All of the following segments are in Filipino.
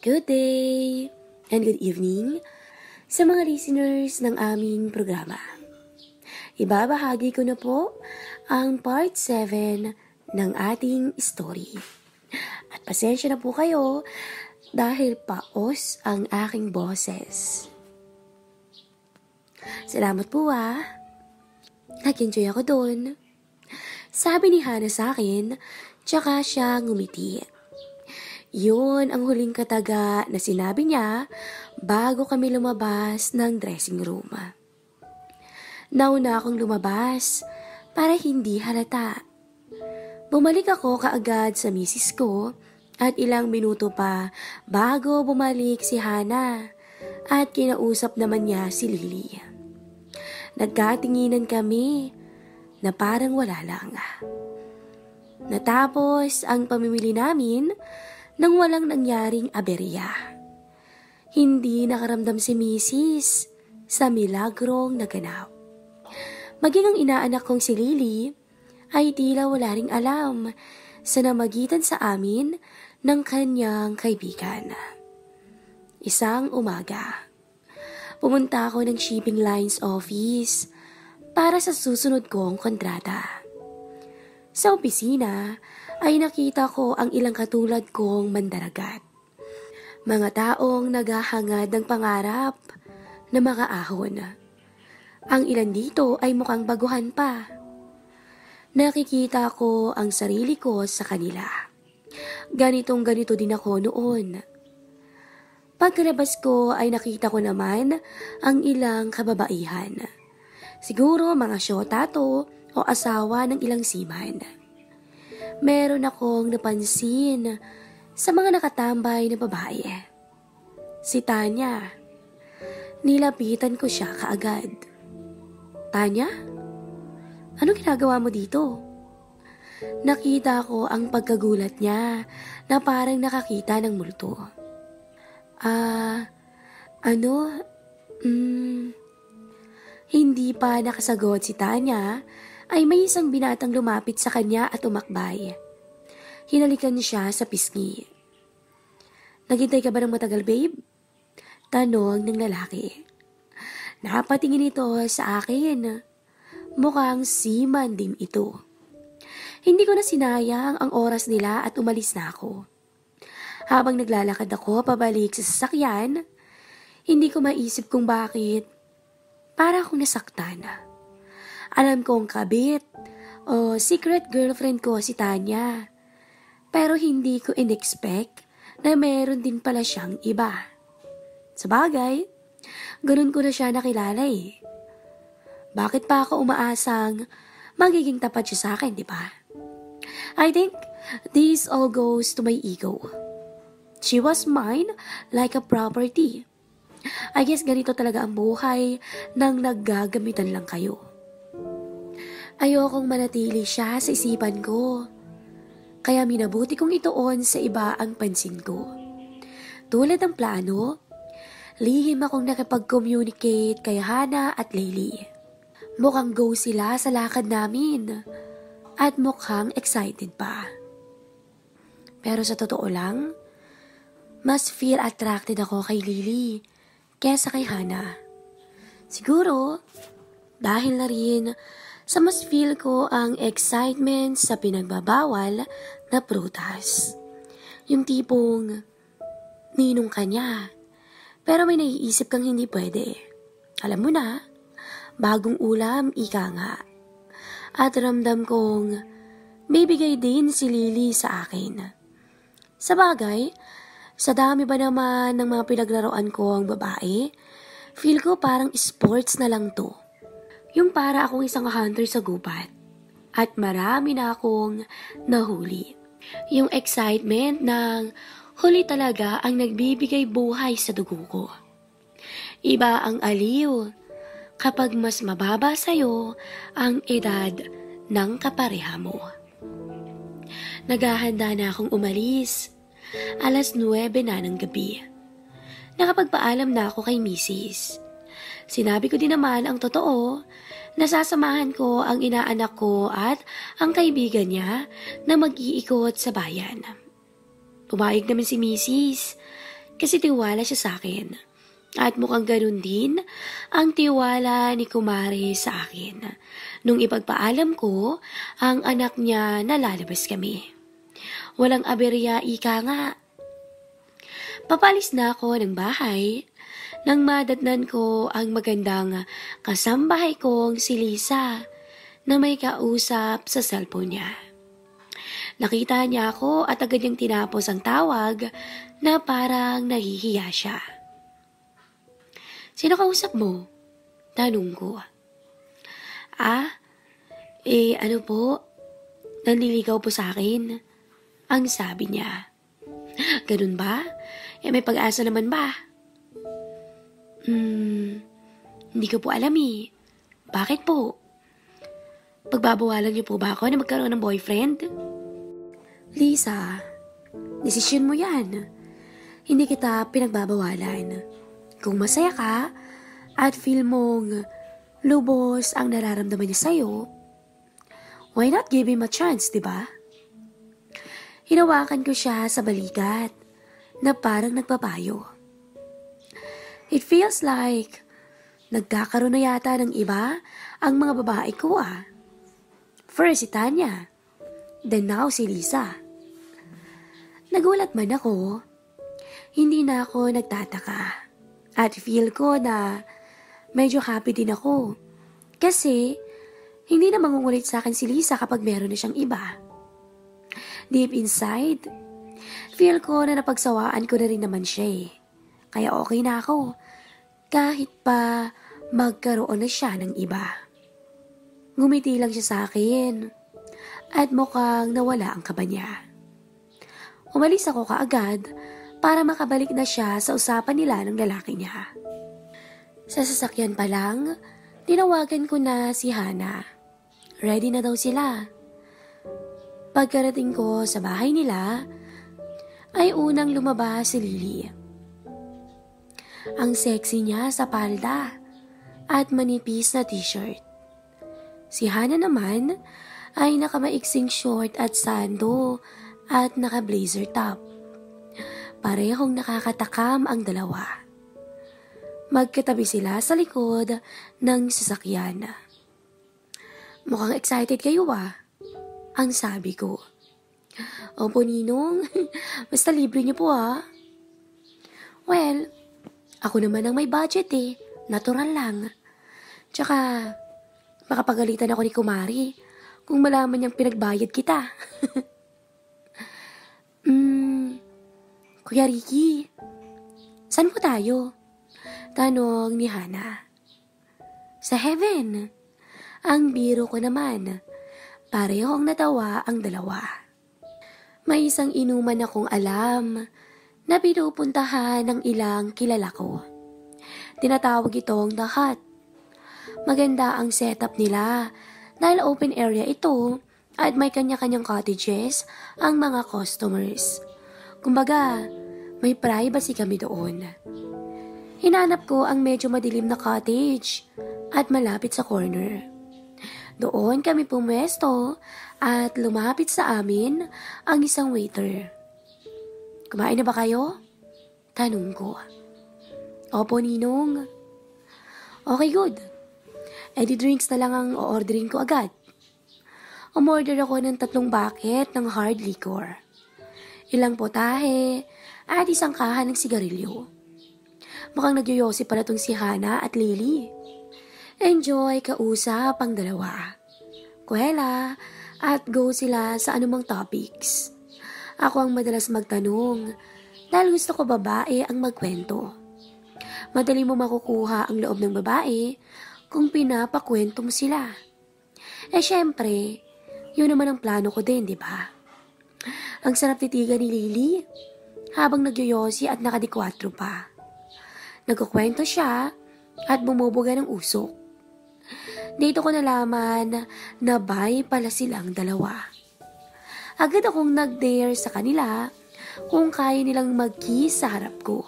Good day and good evening sa mga listeners ng aming programa. Ibabahagi ko na po ang part 7 ng ating story. At pasensya na po kayo dahil paos ang aking boses. Salamat po Nag-enjoy ako doon. Sabi ni Hana sa akin, tsaka siya ngumiti. Yun ang huling kataga na sinabi niya bago kami lumabas ng dressing room. Nauna akong lumabas para hindi halata. Bumalik ako kaagad sa misis ko at ilang minuto pa bago bumalik si Hana at kinausap naman niya si Lily. Nagkatinginan kami na parang wala lang. Natapos ang pamimili namin nang walang nangyaring aberya. Hindi nakaramdam si Mrs. sa milagrong naganap. Maging ang inaanak kong si Lily ay tila wala ring alam sa namagitan sa amin ng kanyang kaibigan. Isang umaga, pumunta ako ng shipping lines office para sa susunod kong kontrata. Sa opisina ay nakita ko ang ilang katulad kong mandaragat. Mga taong naghahangad ng pangarap na makaahon. Ang ilan dito ay mukhang baguhan pa. Nakikita ko ang sarili ko sa kanila. Ganito din ako noon. Pagkalabas ko ay nakita ko naman ang ilang kababaihan. Siguro mga syota to o asawa ng ilang seaman. Meron akong napansin sa mga nakatambay na babae. Si Tanya. Nilapitan ko siya kaagad. Tanya? Ano ginagawa mo dito? Nakita ko ang pagkagulat niya na parang nakakita ng multo. Hindi pa nakasagot si Tanya ay may isang binatang lumapit sa kanya at umakbay. Hinalikan siya sa pisngi. Naghintay ka ba ng matagal, babe? Tanong ng lalaki. Napatingin ito sa akin. Mukhang seaman din ito. Hindi ko na sinayang ang oras nila at umalis na ako. Habang naglalakad ako pabalik sa sasakyan, hindi ko maisip kung bakit para akong nasaktan. Alam kong kabit o secret girlfriend ko si Tanya. Pero hindi ko in-expect na meron din pala siyang iba. Sabagay, ganun ko na siya nakilala Bakit pa ako umaasang magiging tapat siya sa akin, di ba? I think this all goes to my ego. She was mine like a property. I guess ganito talaga ang buhay nang naggagamitan lang kayo. Ayokong manatili siya sa isipan ko. Kaya minabuti kong ituon sa iba ang pansin ko. Tulad ng plano, lihim akong nakipag-communicate kay Hana at Lily. Mukhang go sila sa lakad namin at mukhang excited pa. Pero sa totoo lang, mas feel attracted ako kay Lily kesa kay Hana. Siguro, dahil na rin sa mas feel ko ang excitement sa pinagbabawal na prutas. Yung tipong, ninong ka niya, pero may naiisip kang hindi pwede. Alam mo na, bagong ulam, ika nga. At ramdam kong, bibigay din si Lily sa akin. Sa bagay, sa dami ba naman ng mga pinaglaruan ko ang babae, feel ko parang sports na lang to. Yung para akong isang hunter sa gubat. At marami na akong nahuli. Yung excitement ng huli talaga ang nagbibigay buhay sa dugo ko. Iba ang aliw kapag mas mababa sa'yo ang edad ng kapareha mo. Naghahanda na akong umalis. 9:09 na ng gabi. Nakapagpaalam na ako kay Mrs. Sinabi ko din naman ang totoo, nasasamahan ko ang inaanak ko at ang kaibigan niya na mag-iikot sa bayan. Pumayag naman si Mrs. kasi tiwala siya sa akin. At mukhang ganun din ang tiwala ni Kumari sa akin. Nung ipagpaalam ko, ang anak niya na lalabas kami. Walang aberya, ika nga. Papalis na ako ng bahay nang madatnan ko ang magandang kasambahay kong si Lisa na may kausap sa cellphone niya. Nakita niya ako at agad niyang tinapos ang tawag na parang nahihiya siya. Sino kausap mo? Tanong ko. Ano po? Nanliligaw po sa akin. Ang sabi niya. Ganun ba? May pag-asa naman ba? Hindi ko po alam eh. Bakit po? Pagbabawalan niyo po ba ako na magkaroon ng boyfriend? Lisa, desisyon mo yan. Hindi kita pinagbabawalan. Kung masaya ka at feel mong lubos ang nararamdaman niya sa'yo, why not give him a chance, diba? Hinawakan ko siya sa balikat na parang nagpapayo. It feels like nagkakaroon na yata ng iba ang mga babae ko First si Tanya, then now si Lisa. Nagulat man ako, hindi na ako nagtataka. At feel ko na medyo happy din ako. Kasi hindi na mangungulit sa akin si Lisa kapag meron na siyang iba. Deep inside, feel ko na napagsawaan ko na rin naman siya Kaya okay na ako. Kahit pa magkaroon na siya ng iba. Ngumiti lang siya sa akin. At mukhang nawala ang kaba niya. Umalis ako kaagad para makabalik na siya sa usapan nila ng lalaki niya. Sa sasakyan pa lang, tinawagan ko na si Hana. Ready na daw sila. Pagkarating ko sa bahay nila, ay unang lumabas si Lily. Ang sexy niya sa palda at manipis na t-shirt. Si Hana naman ay nakamaiksing short at sando at naka-blazer top. Parehong nakakatakam ang dalawa. Magkatabi sila sa likod ng sasakyan. Mukhang excited kayo ang sabi ko. Opo Ninong, basta libre niyo po Well, ako naman ang may budget natural lang. Tsaka, makapagalitan ako ni Kumari kung malaman niyang pinagbayad kita. Kuya Ricky, saan po tayo? Tanong ni Hana. Sa heaven. Ang biro ko naman. Parehong natawa ang dalawa. May isang inuman akong alam na pinupuntahan ng ilang kilala ko. Tinatawag itong The Hut. Maganda ang setup nila dahil open area ito at may kanya-kanyang cottages ang mga customers. Kumbaga, may privacy kami doon. Hinanap ko ang medyo madilim na cottage at malapit sa corner. Doon kami pumwesto at lumapit sa amin ang isang waiter. Kumain na ba kayo? Tanong ko. Opo, Ninong. Okay, good. Di drinks na lang ang o-orderin ko agad. Umorder ako ng 3 bucket ng hard liquor. Ilang potahe at isang kahan ng sigarilyo. Mukhang nagyoyosi pala tong si Hana at Lily. Enjoy kausap ang dalawa. Kuwela at go sila sa anumang topics. Ako ang madalas magtanong dahil gusto ko babae ang magkwento. Madali mo makukuha ang loob ng babae kung pinapakwento mo sila. Syempre, yun naman ang plano ko din, di ba? Ang sarap titigan ni Lily habang nagyoyosi at nakadikwatro pa. Nagkukwento siya at bumubuga ng usok. Dito ko nalaman na bay pala silang dalawa. Agad akong nag-dare sa kanila kung kaya nilang mag-kiss sa harap ko.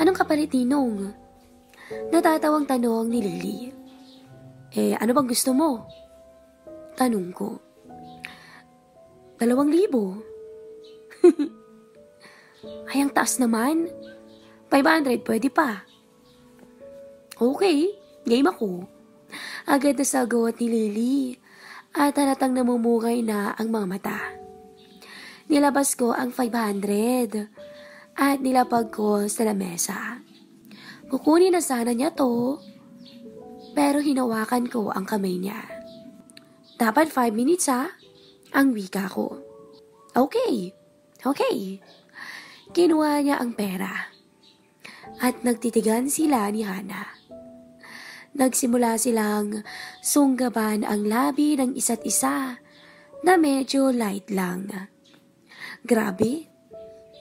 Anong kapalit, Ninong? Natatawang tanong ni Lily. Ano bang gusto mo? Tanong ko. 2,000. Ay, ang taas naman. 500, pwede pa. Okay, game ako. Agad na sagot ni Lily at halatang namumugay na ang mga mata. Nilabas ko ang 500 at nilapag ko sa lamesa. Kukunin na sana niya to, pero hinawakan ko ang kamay niya. Dapat 5 minutes ang wika ko. Okay. Kinuha niya ang pera at nagtitigan sila ni Hana. Nagsimula silang sunggaban ang labi ng isa't isa na medyo light lang. Grabe,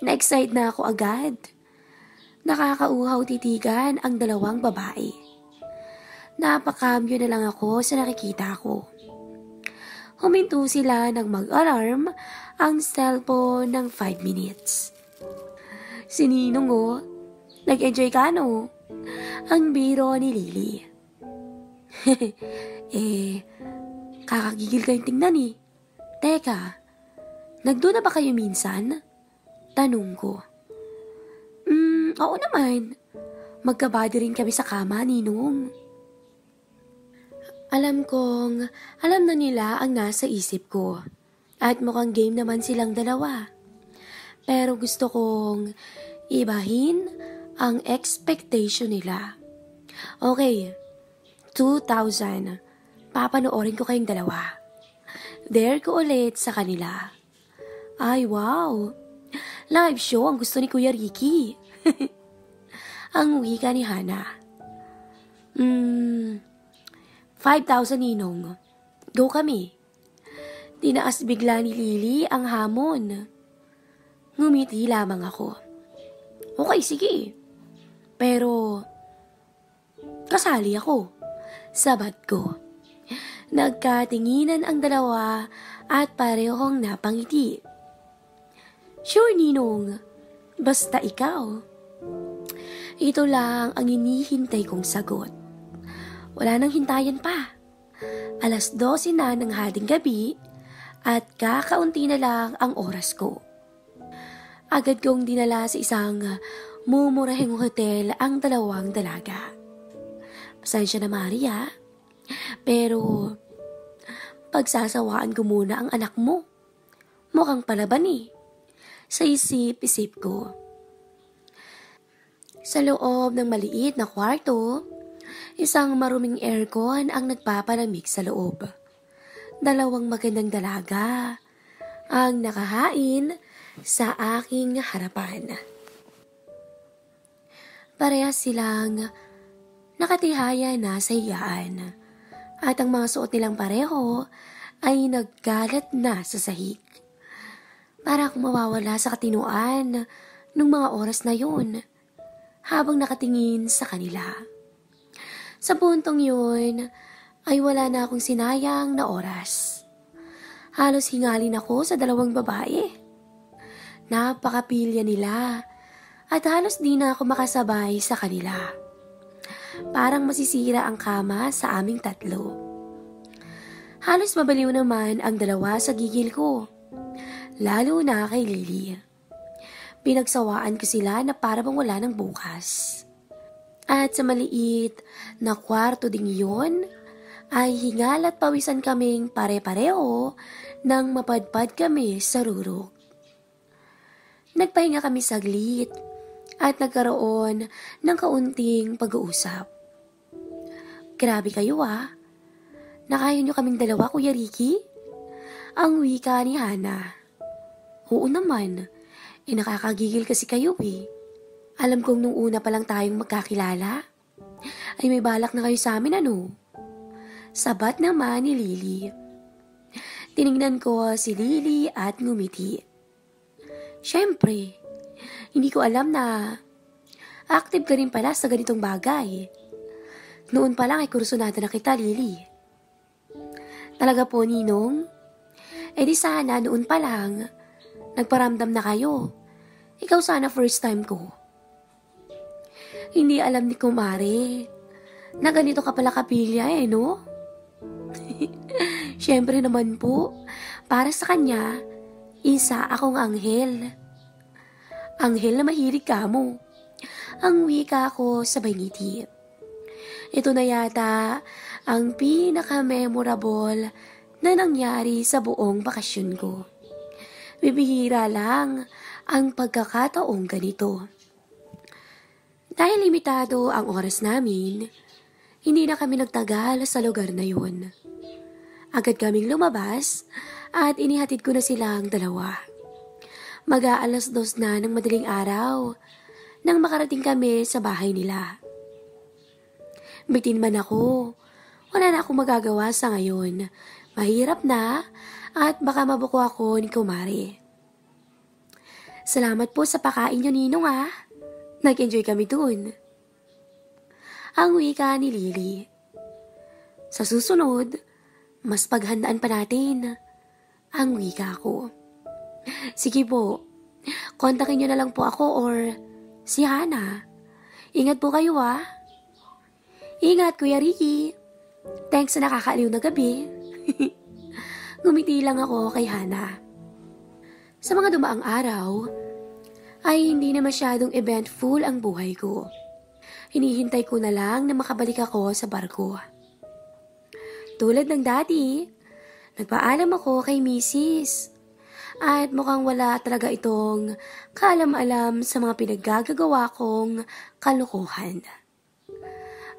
na-excite na ako agad. Nakakauhaw titigan ang dalawang babae. Napakambyo na lang ako sa nakikita ko. Huminto sila nang mag-alarm ang cellphone ng 5 minutes. Si Ninong nag-enjoy ka no? Ang biro ni Lily. Kakagigil kayong tingnan eh. Teka, nagdoon na ba kayo minsan? Tanong ko. Oo naman. Magkabady rin kami sa kama, Ninong. Alam na nila ang nasa isip ko. At mukhang game naman silang dalawa. Pero gusto kong ibahin ang expectation nila. Okay, 2,000. Papanoorin ko kayong dalawa. Dare ko ulit sa kanila. Ay, wow! Live show ang gusto ni Kuya Ricky. Ang wika ni Hana. 5,000 Ninong. Go kami. Tinaas bigla ni Lily ang hamon. Ngumiti lamang ako. Okay, sige. Pero, kasali ako. Sabat ko. Nagkatinginan ang dalawa at parehong napangiti. Sure, Ninong. Basta ikaw. Ito lang ang hinihintay kong sagot. Wala nang hintayan pa. 12:00 na ng hating gabi at kakaunti na lang ang oras ko. Agad kong dinala sa isang mumurahing hotel ang dalawang dalaga. Pasensya na Maria, pero pagsasawaan ko muna ang anak mo. Mukhang palaban sa isip-isip ko. Sa loob ng maliit na kwarto, isang maruming aircon ang nagpapalamig sa loob. Dalawang magandang dalaga ang nakahain sa aking harapan. Parehas silang nakatihaya na sa hiyaan at ang mga suot nilang pareho ay naggalat na sa sahig. Para akong mawawala sa katinuan nung mga oras na yun habang nakatingin sa kanila. Sa puntong yun ay wala na akong sinayang na oras. Halos hingalin ako sa dalawang babae. Napakapilya nila at halos di na ako makasabay sa kanila. Parang masisira ang kama sa aming tatlo. Halos mabaliw naman ang dalawa sa gigil ko. Lalo na kay Lily. Pinagsawaan ko sila na para bang wala ng bukas. At sa maliit na kwarto ding yun, ay hingal at pawisan kaming pare-pareho nang mapadpad kami sa rurok. Nagpahinga kami saglit at nagkaroon ng kaunting pag-uusap. Grabe kayo Nakaya nyo kaming dalawa, Kuya Ricky? Ang wika ni Hana. Oo naman, nakakagigil kasi kayo Alam kong nung una pa lang tayong magkakilala, ay may balak na kayo sa amin Sabat naman ni Lily. Tinignan ko si Lily at ngumiti. Siyempre, hindi ko alam na active ka rin pala sa ganitong bagay. Noon pa lang ay kursunada na kita, Lily. Talaga po, Ninong? Di sana noon pa lang, nagparamdam na kayo. Ikaw sana first time ko. Hindi alam ni Kumare na ganito ka pala kapilya no? Siyempre naman po, para sa kanya, isa akong anghel. Anghel na mahilig ka mo. Ang wika ko sabay ngiti. Ito na yata ang pinaka-memorable na nangyari sa buong bakasyon ko. Bibihira lang ang pagkakataong ganito. Dahil limitado ang oras namin, hindi na kami nagtagal sa lugar na yun. Agad kaming lumabas at inihatid ko na silang dalawa. Mag-aalas 2 na ng madaling araw nang makarating kami sa bahay nila. Bitin man ako, wala na akong magagawa sa ngayon. Mahirap na at baka mabuko ako ni Kumari. Salamat po sa pakain niyo, Ninong ah. Nag-enjoy kami dun. Ang wika ni Lily. Sa susunod, mas paghandaan pa natin. Ang wika ko. Sige po, kontakin niyo na lang po ako or si Hana. Ingat po kayo ah. Ingat Kuya Ricky. Thanks sa nakakaaliw na gabi. Ngumiti lang ako kay Hana. Sa mga dumaang araw, ay hindi na masyadong eventful ang buhay ko. Hinihintay ko na lang na makabalik ako sa barko. Tulad ng dati, nagpaalam ako kay Mrs. At mukhang wala talaga itong kaalam-alam sa mga pinaggagawa kong kalokohan.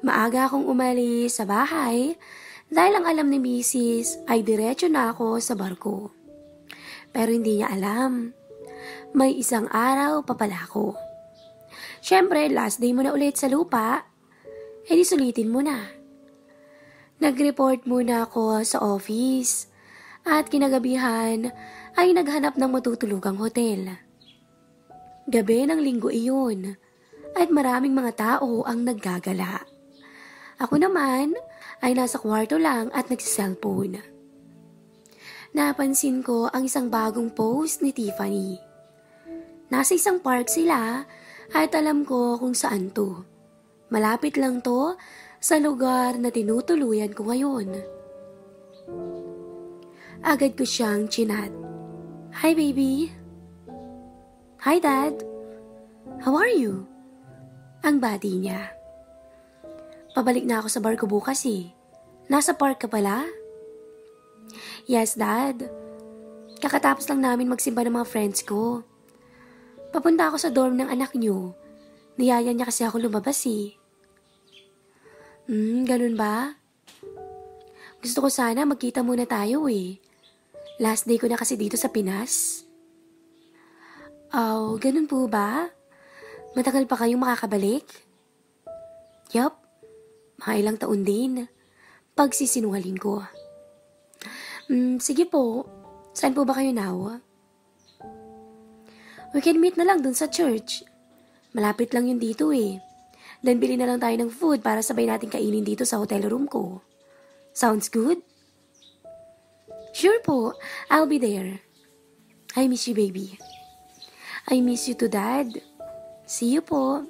Maaga akong umalis sa bahay dahil ang alam ni Mrs. ay diretso na ako sa barko. Pero hindi niya alam. May isang araw pa pala ako. Siyempre, last day mo na ulit sa lupa, edi sulitin mo na. Nag-report muna ako sa office at kinagabihan ay naghanap ng matutulugang hotel. Gabi ng linggo iyon at maraming mga tao ang naggagala. Ako naman ay nasa kwarto lang at nagsiselfone. Napansin ko ang isang bagong post ni Tiffany. Nasa isang park sila at alam ko kung saan to. Malapit lang to sa lugar na tinutuluyan ko ngayon. Agad ko siyang chinat. Hi baby. Hi dad. How are you? Ang bati niya. Pabalik na ako sa bar ko bukas eh. Nasa park ka pala? Yes dad. Kakatapos lang namin magsimba ng mga friends ko. Papunta ako sa dorm ng anak niyo. Niyaya niya kasi ako lumabas eh. Ganun ba? Gusto ko sana magkita muna tayo eh. Last day ko na kasi dito sa Pinas. Oh, ganun po ba? Matagal pa kayong makakabalik? Yup, mga ilang taon din. Pagsisinungaling ko. Sige po. Saan po ba kayo now? We can meet na lang dun sa church. Malapit lang yun dito eh. Then bili na lang tayo ng food para sabay natin kainin dito sa hotel room ko. Sounds good? Sure po, I'll be there. I miss you baby. I miss you too dad. See you po.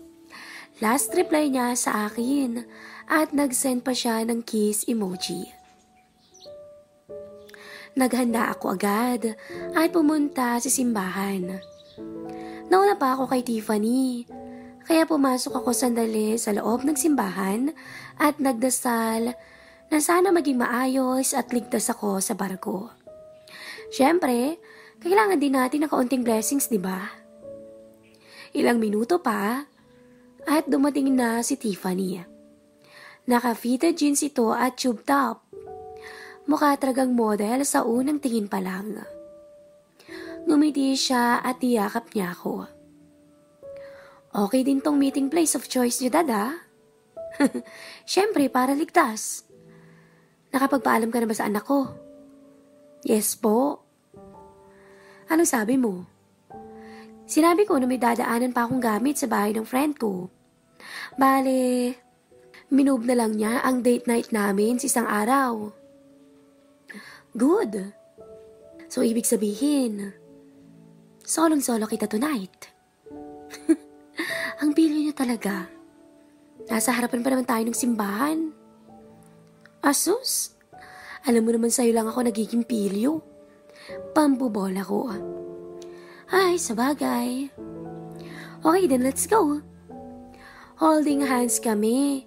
Last reply niya sa akin at nag-send pa siya ng kiss emoji. Naghanda ako agad at pumunta sa simbahan. Nauna pa ako kay Tiffany, kaya pumasok ako sandali sa loob ng simbahan at nagdasal na sana maging maayos at ligtas ako sa barko. Siyempre, kailangan din natin ng kaunting blessings, di ba? Ilang minuto pa at dumating na si Tiffany. Naka-fitted jeans ito at tube top. Mukha talagang model sa unang tingin pa lang. Ngumiti siya at tiyakap niya ako. Okay din tong meeting place of choice niyo, dad ah. Siyempre, para ligtas. Nakapagpaalam ka na ba sa anak ko? Yes po. Anong sabi mo? Sinabi ko na may dadaanan pa akong gamit sa bahay ng friend ko. Bale, minove na lang niya ang date night namin sa isang araw. Good. So, ibig sabihin, solong-solo kita tonight. Ang pilyo niya talaga. Nasa harapan pa naman tayo ng simbahan. Asus, alam mo naman sa'yo lang ako nagiging pilyo. Pambubola ko. Ay, sabagay. Okay then, let's go. Holding hands kami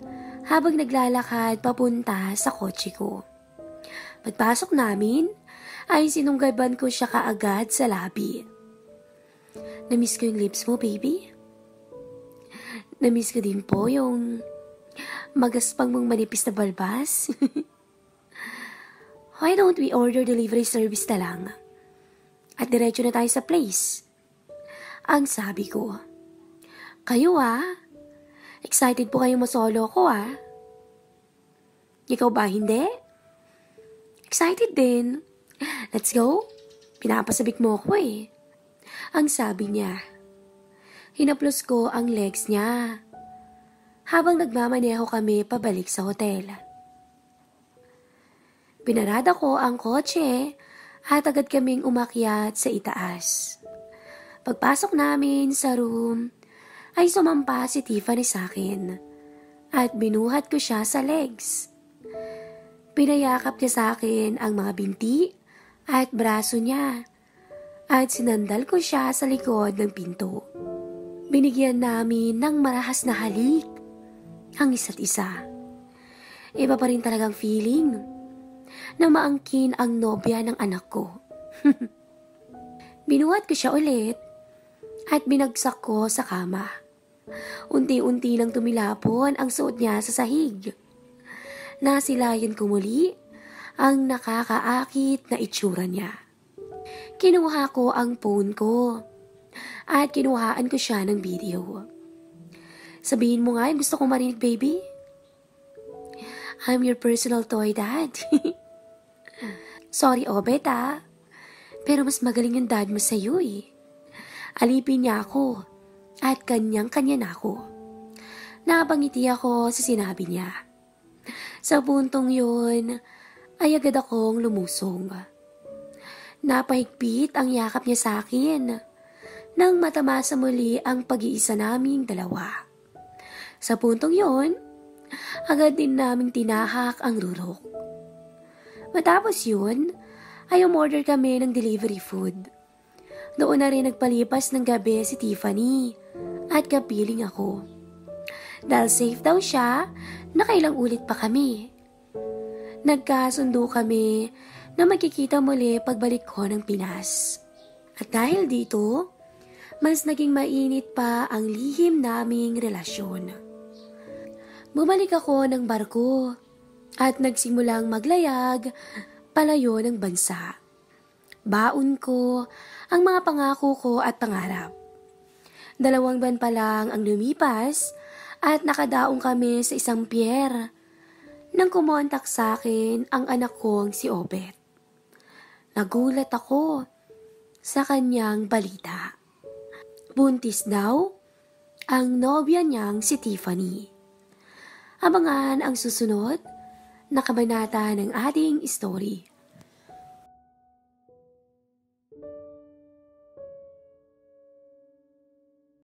habang naglalakad papunta sa kotse ko. Pagpasok namin, ay sinunggaban ko siya kaagad sa labi. Namiss ko yung lips mo, baby. Namiss ko din po yung magaspang mong manipis na balbas. Why don't we order delivery service na lang? At diretso na tayo sa place. Ang sabi ko. Kayo excited po kayong masolo ko Ikaw ba hindi? Excited din. Let's go. Pinapasabik mo ako Ang sabi niya. Hinaplos ko ang legs niya habang nagmamaneho kami pabalik sa hotel. Pinarada ko ang kotse at agad kaming umakyat sa itaas. Pagpasok namin sa room, ay sumampa si Tiffany sa akin at binuhat ko siya sa legs. Pinayakap niya sa akin ang mga binti at braso niya at sinandal ko siya sa likod ng pinto. Binigyan namin ng marahas na halik ang isa't isa. Iba pa rin talagang feeling na maangkin ang nobya ng anak ko. Binuhat ko siya ulit at binagsak ko sa kama. Unti-unti nang tumilapon ang suot niya sa sahig. Nasilayan ko muli ang nakakaakit na itsura niya. Kinuha ko ang phone ko at kinuhaan ko siya ng video. Sabihin mo nga yung gusto kong marinig, baby. I'm your personal toy, dad. Sorry, Obet pero mas magaling yung dad mo sa'yo Alipin niya ako at kanyang-kanya na ako. Napangiti ako sa sinabi niya. Sa puntong yun, ay agad akong lumusong. Napahigpit ang yakap niya sa akin nang matamasa muli ang pag-iisa naming dalawa. Sa puntong yun, agad din naming tinahak ang rurok. Matapos yun, ay umorder kami ng delivery food. Doon na rin nagpalipas ng gabi si Tiffany at kapiling ako. Dahil safe daw siya, nakailang ulit pa kami. Nagkasundo kami na magkikita muli pagbalik ko ng Pinas. At dahil dito, mas naging mainit pa ang lihim naming relasyon. Bumalik ako ng barko at nagsimulang maglayag palayo ng bansa. Baon ko ang mga pangako ko at pangarap. 2 buwan pa lang ang lumipas at nakadaong kami sa isang pier nang kumontak sa akin ang anak kong si Obet. Nagulat ako sa kanyang balita. Buntis daw ang nobya niyang si Tiffany. Abangan ang susunod na kabanata ng ating story.